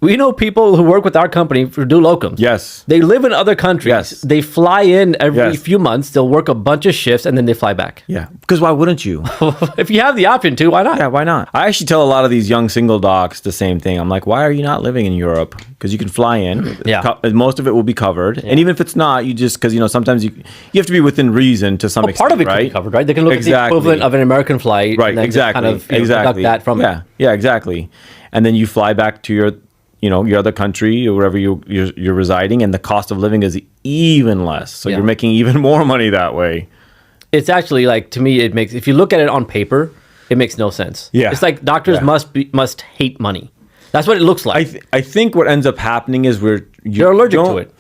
We know people who work with our company who do locums. Yes. They live in other countries. Yes. They fly in every few months. They'll work a bunch of shifts and then they fly back. Yeah. Because why wouldn't you? If you have the option to, why not? Yeah, why not? I actually tell a lot of these young single docs the same thing. I'm like, why are you not living in Europe? Because you can fly in. Yeah. Most of it will be covered. Yeah. And even if it's not, you just, because, sometimes you have to be within reason to some extent, part of it right? Can be covered, right? They can look at the equivalent of an American flight. Right, and then exactly. Kind of, deduct that from it. Yeah, exactly. And then you fly back to your your other country or wherever you're residing, and the cost of living is even less. So you're making even more money that way. It's actually to me, it makes, if you look at it on paper, it makes no sense. Yeah. It's like doctors must hate money. That's what it looks like. I think what ends up happening is they're allergic to it.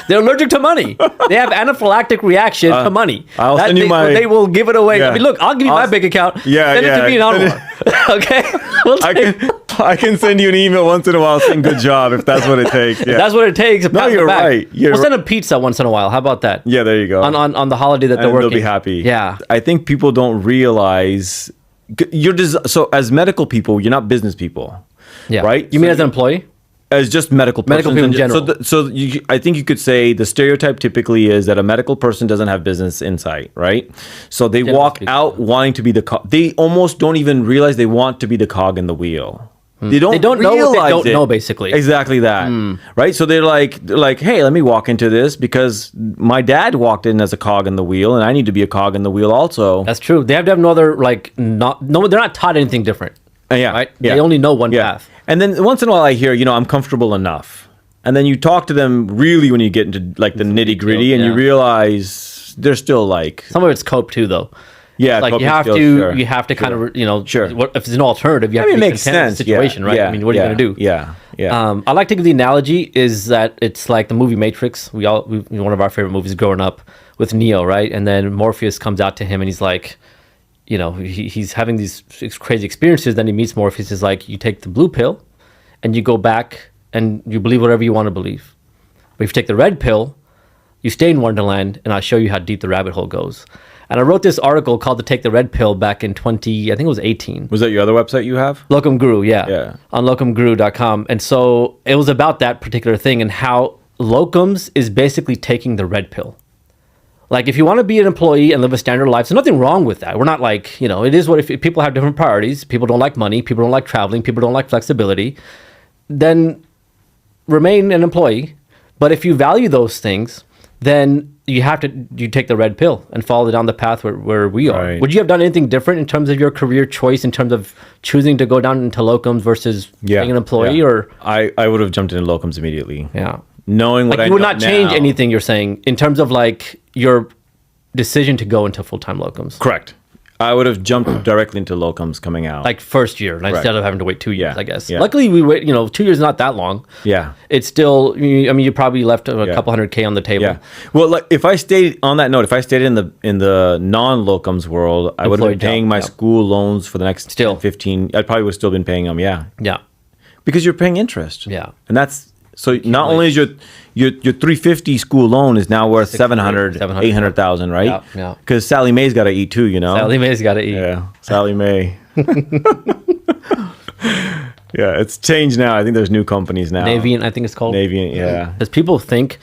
They're allergic to money. They have anaphylactic reaction to money. I'll send you They will give it away. Yeah. I mean, look, I'll give you my bank account. Yeah, Send it to me in envelope. Okay? I can send you an email once in a while saying good job if that's what it takes. Yeah. If that's what it takes. No, you're right. We'll send them pizza once in a while. How about that? Yeah, there you go. On the holiday that they're working. They'll be happy. Yeah. I think people don't realize so as medical people, you're not business people. Yeah. Right? You mean as an employee? As just medical people in general. I think you could say the stereotype typically is that a medical person doesn't have business insight, right? So they walk out wanting to be the cog. They almost don't even realize they want to be the cog in the wheel. They don't know what they don't know, basically. Exactly that, right? So they're like, hey, let me walk into this because my dad walked in as a cog in the wheel, and I need to be a cog in the wheel also. That's true. They have to have no other they're not taught anything different. Right? Yeah. They only know one path. And then once in a while I hear, I'm comfortable enough. And then you talk to them really when you get into the nitty gritty and you realize they're still some of it's cope too, though. Yeah, you have to kind of sure. What if there's an alternative? You have to it makes sense. The situation, right? I mean, what are you going to do? Yeah. I like to give the analogy is that it's like the movie Matrix. One of our favorite movies growing up with Neo, right? And then Morpheus comes out to him and he's like, he's having these crazy experiences. Then he meets Morpheus. Is like, you take the blue pill and you go back and you believe whatever you want to believe. But if you take the red pill, you stay in Wonderland and I'll show you how deep the rabbit hole goes. And I wrote this article called "To Take the Red Pill" back in 2018. Was that your other website you have? Locum Guru, yeah. On locumguru.com. And so it was about that particular thing and how locums is basically taking the red pill. Like, if you want to be an employee and live a standard life, there's nothing wrong with that. We're not it is what if people have different priorities. People don't like money. People don't like traveling. People don't like flexibility. Then remain an employee. But if you value those things, then you take the red pill and follow down the path where we are. Right. Would you have done anything different in terms of your career choice, in terms of choosing to go down into locums versus being an employee? Or I would have jumped into locums immediately. Yeah. Knowing what I know now. You would not change anything you're saying in terms of your decision to go into full-time locums. Correct. I would have jumped directly into locums coming out. First year, instead of having to wait 2 years, I guess. Yeah. Luckily, we wait, 2 years is not that long. Yeah. It's still, you probably left a couple $100K on the table. Yeah. Well, if I stayed in the non-locums world, I would have been paying my school loans for the next 15. I probably would have still been paying them, yeah. Yeah. Because you're paying interest. Yeah. And that's, so not only is your $350 school loan is now worth $800,000, right? Yeah. Because Sally Mae's got to eat too, Sally Mae's got to eat. Yeah, Sally Mae. Yeah, it's changed now. I think there's new companies now. Navient, I think it's called. Navient, yeah. Because people think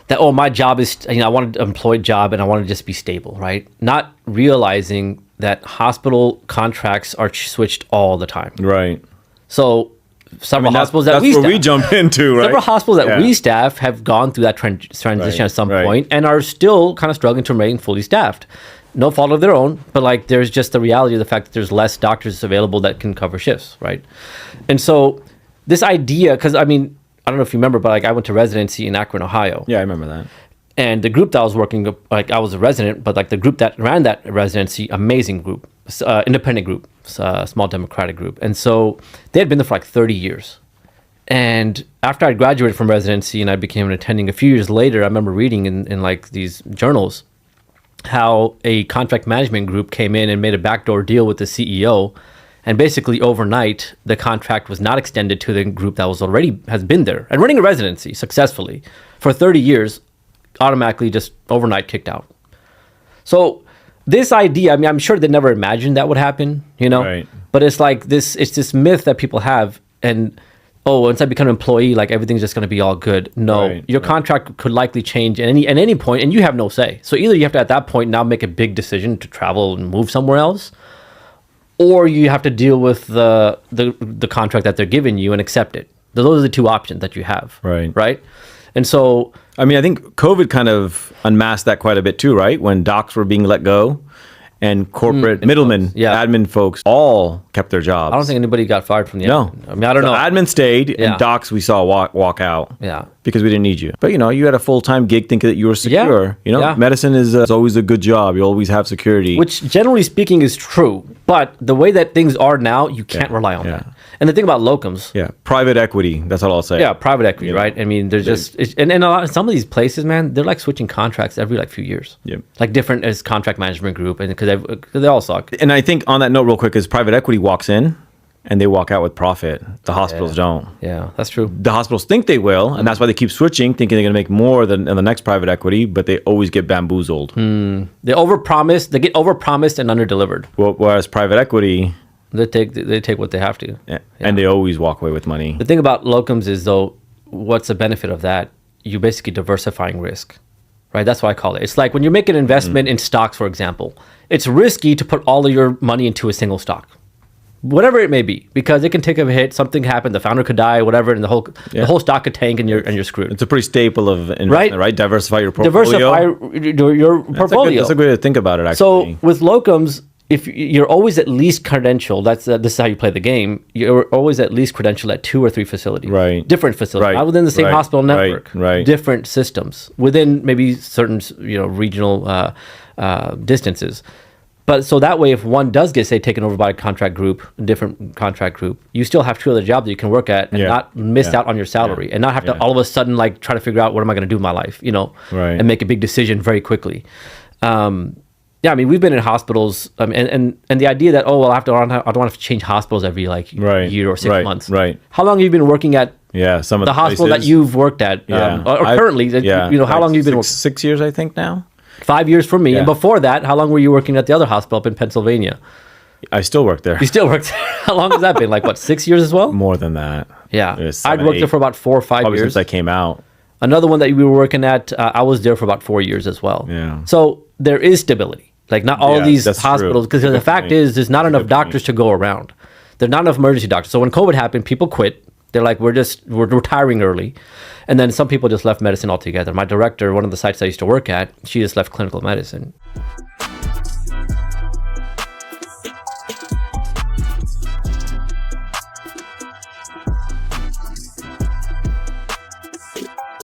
that, my job is, I want an employed job and I want to just be stable, right? Not realizing that hospital contracts are switched all the time. Right. So several hospitals that's where we jump into, right? Several hospitals that we staff have gone through that transition at some point and are still kind of struggling to remain fully staffed. No fault of their own, but there's just the reality of the fact that there's less doctors available that can cover shifts, right? And so this idea, because I don't know if you remember, but I went to residency in Akron, Ohio. Yeah, I remember that. And the group that I was working, I was a resident, but the group that ran that residency, amazing group, independent group, small democratic group. And so they had been there for 30 years. And after I graduated from residency and I became an attending a few years later, I remember reading in these journals how a contract management group came in and made a backdoor deal with the CEO. And basically overnight, the contract was not extended to the group that has been there and running a residency successfully for 30 years, automatically just overnight kicked out. So this idea, I'm sure they never imagined that would happen, Right. But it's this myth that people have. And oh, once I become an employee, like everything's just going to be all good. No, Right, your contract could likely change at any point, and you have no say. So either you have to at that point now make a big decision to travel and move somewhere else, or you have to deal with the contract that they're giving you and accept it. Those are the two options that you have. Right. And so, I mean, I think COVID kind of unmasked that quite a bit too, right? When docs were being let go and corporate middlemen, admin folks, all kept their jobs. I don't think anybody got fired from the No. admin. I mean, I don't know. Admin stayed, and docs we saw walk out. Yeah. Because we didn't need you. But you had a full-time gig thinking that you were secure. Medicine is always a good job. You always have security. Which generally speaking is true. But the way that things are now, you can't rely on that. And the thing about locums. Yeah. Private equity. That's all I'll say. Yeah, private equity, right? I mean, there's just, and some of these places, man, they're like switching contracts every like few years. Yeah. Like different as contract management group, and because they all suck. And I think on that note, real quick, is private equity walks in and they walk out with profit. The hospitals don't. Yeah, that's true. The hospitals think they will, and that's why they keep switching, thinking they're going to make more than in the next private equity, but they always get bamboozled. They overpromise. They get overpromised and underdelivered. Well, whereas private equity, they take what they have to, and they always walk away with money. The thing about locums is, though, what's the benefit of that? You're basically diversifying risk, right? That's what I call it. It's like when you make an investment in stocks, for example, it's risky to put all of your money into a single stock, whatever it may be, because it can take a hit, something happened, the founder could die, whatever, and the whole stock could tank, and you're screwed. It's a pretty staple of investment, right? Diversify your portfolio. Diversify your portfolio. That's a good way to think about it, actually. So with locums, if you're always at least credentialed, this is how you play the game. You're always at least credentialed at 2 or 3 facilities, right? Different facilities, not within the same hospital network, right? Different systems within maybe certain regional distances. But so that way, if one does get, say, taken over by a contract group, a different contract group, you still have 2 other jobs that you can work at and not miss out on your salary and not have to all of a sudden like try to figure out what am I going to do with my life, and make a big decision very quickly. I mean, we've been in hospitals, and the idea that, I don't want to change hospitals every year or 6 months. Right. How long have you been working at some of the hospital places that you've worked at, or currently? How long have you been working? 6 years, I think now. 5 years for me, and before that, how long were you working at the other hospital up in Pennsylvania? I still work there. You still work there? How long has that been? Like 6 years as well? More than that. Yeah, I'd worked there for about 4 or 5 Probably years since I came out. Another one that we were working at, I was there for about 4 years as well. Yeah. So there is stability. Like not all of these hospitals, because the fact is, there's not enough doctors to go around. There's not enough emergency doctors. So when COVID happened, people quit. They're like, we're retiring early. And then some people just left medicine altogether. My director, one of the sites I used to work at, she just left clinical medicine.